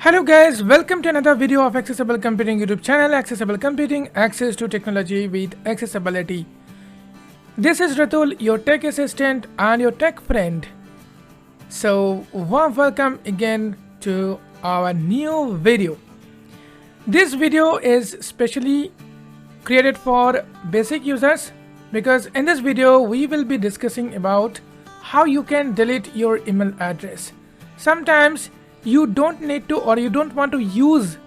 Hello guys, welcome to another video of Accessible Computing YouTube channel. Accessible Computing, access to technology with accessibility. This is Ratul, your tech assistant and your tech friend. So warm welcome again to our new video. This video is specially created for basic users because in this video we will be discussing about how you can delete your email address. Sometimes you don't need to or you don't want to use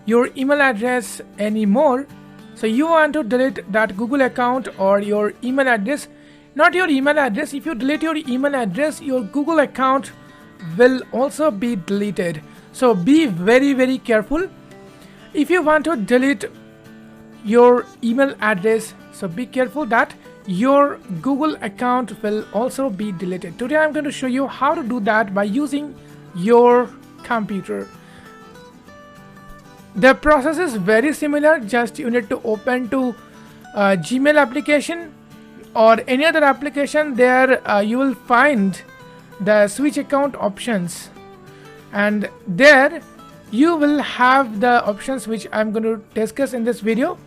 your email address anymore, so you want to delete that Google account or your email address. Not your email address. If you delete your email address, your Google account will also be deleted. So be very careful if you want to delete your email address. So be careful that your Google account will also be deleted. Today I'm going to show you how to do that by using your computer. The process is very similar, just you need to open to Gmail application or any other application. There you will find the switch account options, and there you will have the options which I'm going to discuss in this video.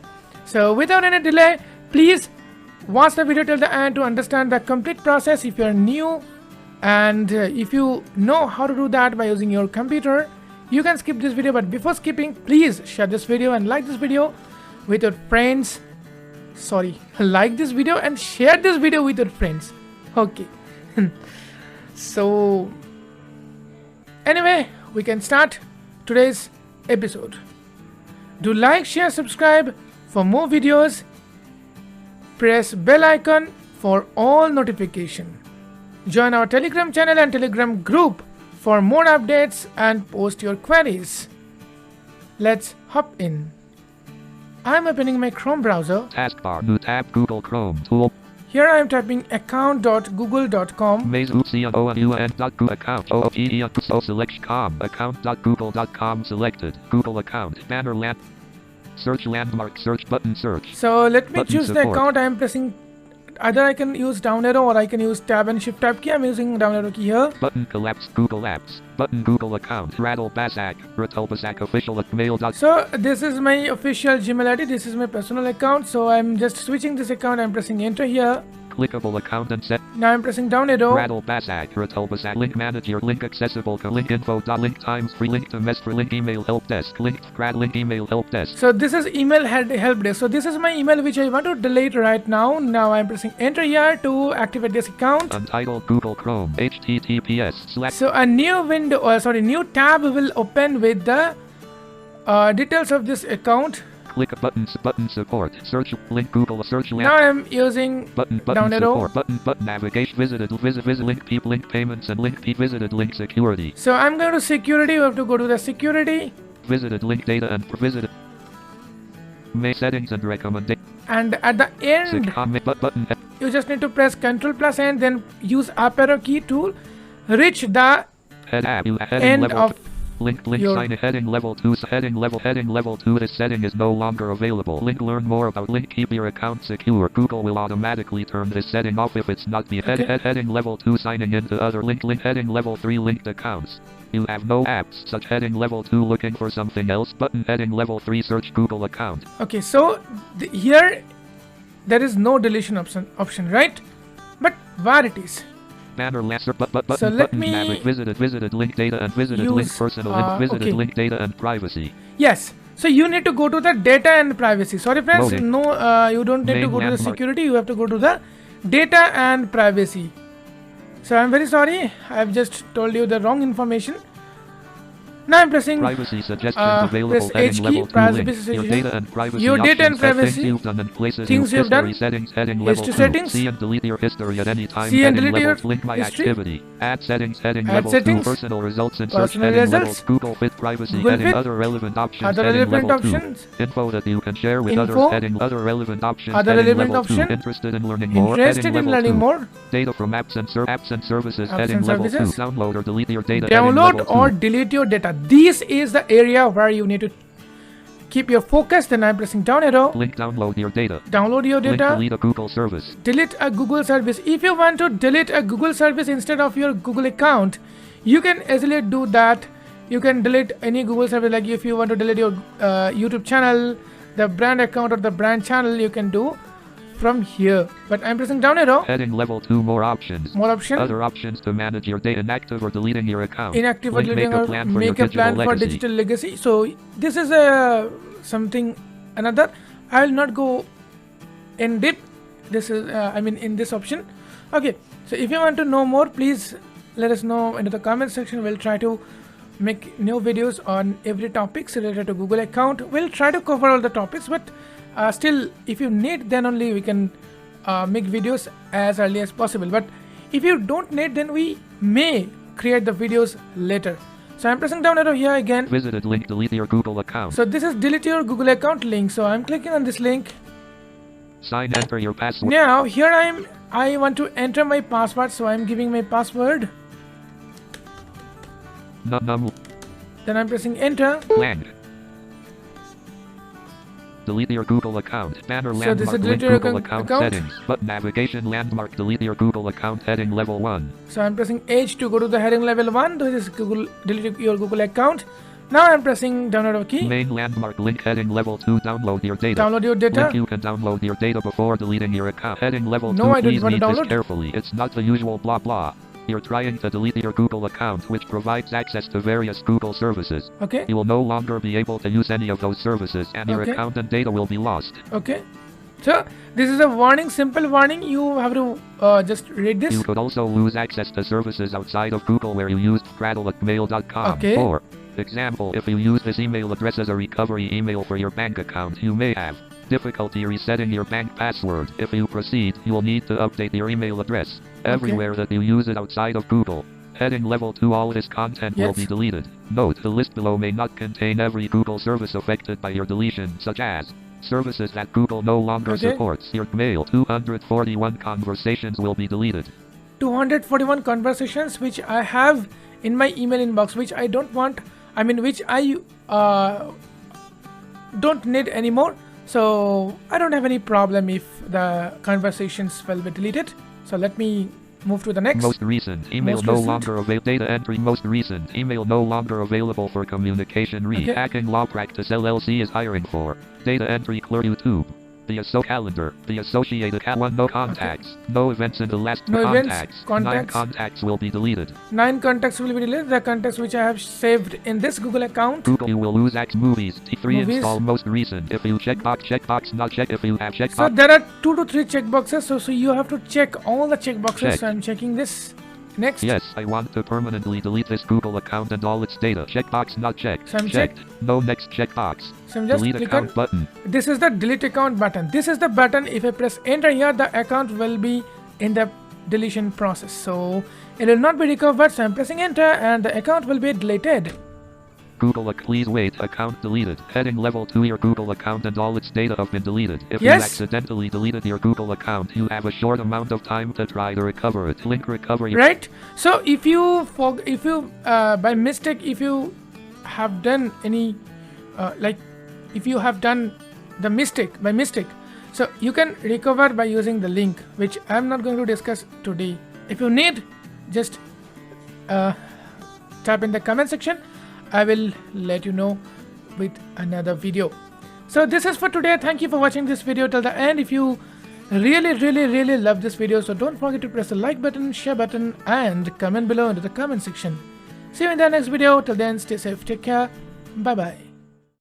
So without any delay, please watch the video till the end to understand the complete process. If you are new and if you know how to do that by using your computer, you can skip this video, but before skipping, please share this video and like this video with your friends. Like this video and share this video with your friends. Okay. So anyway, we can start today's episode. Do like, share, subscribe for more videos. Press bell icon for all notification. Join our Telegram channel and Telegram group for more updates and post your queries. Let's hop in. I'm opening my Chrome browser. Taskbar, new tab, Google Chrome tool. Here I am typing account.google.com. account select account.google.com selected. Google account, banner land, search landmark, search button, search. So let me button choose support. the account I am pressing. Either I can use down arrow or I can use tab and shift tab key. I'm using down arrow key here. Button collapse, Google Apps. Button Google account, Ratul Basak official at mail.com. So this is my official Gmail ID. This is my personal account. So I'm just switching this account. I'm pressing enter here. Clickable account and set. Now I'm pressing down arrow. Ratul Basak, link manager, link accessible, link info, link times free, link to mess, free, link email help desk, link grad, link email help desk. So this is email help desk. So this is my email which I want to delete right now. Now I'm pressing enter here to activate this account. Untitled Google Chrome, https. So a new window, new tab will open with the details of this account. Click button support, search link Google search Now I'm using button down arrow. support, button navigation, visit link people, link payments and link visited link security. So I'm going to security. You have to go to the security. Visited link data and visited May settings and recommendation. And at the end, button. You just need to press Ctrl+ and then use up arrow key to reach the end of link sign heading level 2 heading level 2. This setting is no longer available. Link learn more about link keep your account secure. Google will automatically turn this setting off if it's not heading level 2 signing into other link heading level 3 linked accounts. You have no apps such heading level 2 looking for something else button heading level 3 search Google account. Okay, so here there is no deletion option, right? But where it is? Banner lesser button So let me visited link data and visited link personal visited link data and privacy. Yes. So you need to go to the data and privacy. Sorry friends, Loading. no, you don't need to go to the security. You have to go to the data and privacy. So I'm very sorry. I've just told you the wrong information. Now I'm pressing privacy suggestions available press H key, privacy your data and privacy your data and privacy things you've done and places things you've done. Settings heading level 2. Settings. See and delete your history at any time. See and heading delete your level link my history. activity. Add settings heading Add level settings. 2. Personal results and Personal search heading results. levels. Google Fit privacy Google heading Fit. other relevant options Other heading relevant level options. 2. Info that you can share with Info. others heading other relevant options Other heading relevant level 2. option. Interested in learning more Interested heading in level learning 2. more. Data from apps and services Apps heading and level services. 2. Download or delete your data heading Download level 2. or delete your data. This is the area where you need to keep your focus. Then I'm pressing down arrow. Link download your data. Download your Link data. delete a Google service. Delete a Google service. If you want to delete a Google service instead of your Google account, you can easily do that you can delete any Google service. Like if you want to delete your YouTube channel, the brand account or the brand channel, you can do from here. But I'm pressing down arrow. Heading level 2, more options. More options. Other options to manage your data, inactive or deleting your account. Inactive or deleting, or make a plan for digital legacy. So this is something another. I will not go in deep. This is in this option. Okay, so if you want to know more, please let us know into the comment section. We'll try to make new videos on every topics related to Google account. We'll try to cover all the topics, but still, if you need, then only we can make videos as early as possible. But if you don't need, then we may create the videos later. So I'm pressing down arrow here again. Visited link, delete your Google account. So this is delete your Google account link. So I'm clicking on this link. Sign, enter your password. Now here I want to enter my password, so I'm giving my password. Then I'm pressing enter. Blank. Delete your Google account. Banner So landmark, this is link, delete your Google account settings. But navigation landmark, delete your Google account, heading level 1. So I'm pressing H to go to the heading level 1. This is Google, delete your Google account. Now I'm pressing down arrow key. Main landmark, link, heading level 2, download your data. Download your data. Link, you can download your data before deleting your account. Heading level 2, No, I don't please want to read this download. carefully. It's not the usual blah blah. You're trying to delete your Google account, which provides access to various Google services. Okay. You will no longer be able to use any of those services, and your Okay. account and data will be lost. Okay. So this is a warning, simple warning. You have to just read this. You could also lose access to services outside of Google where you used prattle@mail.com. Okay. For example, if you use this email address as a recovery email for your bank account, you may have difficulty resetting your bank password. If you proceed, you will need to update your email address everywhere that you use it outside of Google. Heading level 2, all this content will be deleted. Note, the list below may not contain every Google service affected by your deletion, such as services that Google no longer supports. Your mail, 241 conversations will be deleted. 241 conversations which I have in my email inbox, which I don't want, which I don't need anymore. So I don't have any problem if the conversations will be deleted. So let me move to the next. Most recent email no longer available. Data entry. Most recent email no longer available for communication. Hacking Law Practice LLC is hiring for data entry clerk. YouTube. The calendar. The associated one. No contacts. No events in the last contacts. 9 contacts will be deleted. 9 contacts will be deleted. The contacts which I have saved in this Google account. Google, you will lose movies. T3 install most recent. If you checkbox not check. If you have checkbox. So there are 2 to 3 checkboxes. So you have to check all the checkboxes. So I'm checking this. Next. Yes, I want to permanently delete this Google account and all its data. Checkbox not checked. So I'm checked. No next checkbox. So I'm just delete account button. This is the delete account button. This is the button. If I press enter here, the account will be in the deletion process. So it will not be recovered. So I'm pressing enter and the account will be deleted. Google, please wait. Account deleted. Heading level 2, your Google account and all its data have been deleted. If you accidentally deleted your Google account, you have a short amount of time to try to recover it. Link recovery. Right. So if you by mistake, if you have done any if you have done the mistake by mistake, so you can recover by using the link, which I'm not going to discuss today. If you need, just type in the comment section. I will let you know with another video. So this is for today. Thank you for watching this video till the end. If you really love this video, so don't forget to press the like button, share button and comment below into the comment section. See you in the next video. Till then, stay safe, take care, bye bye.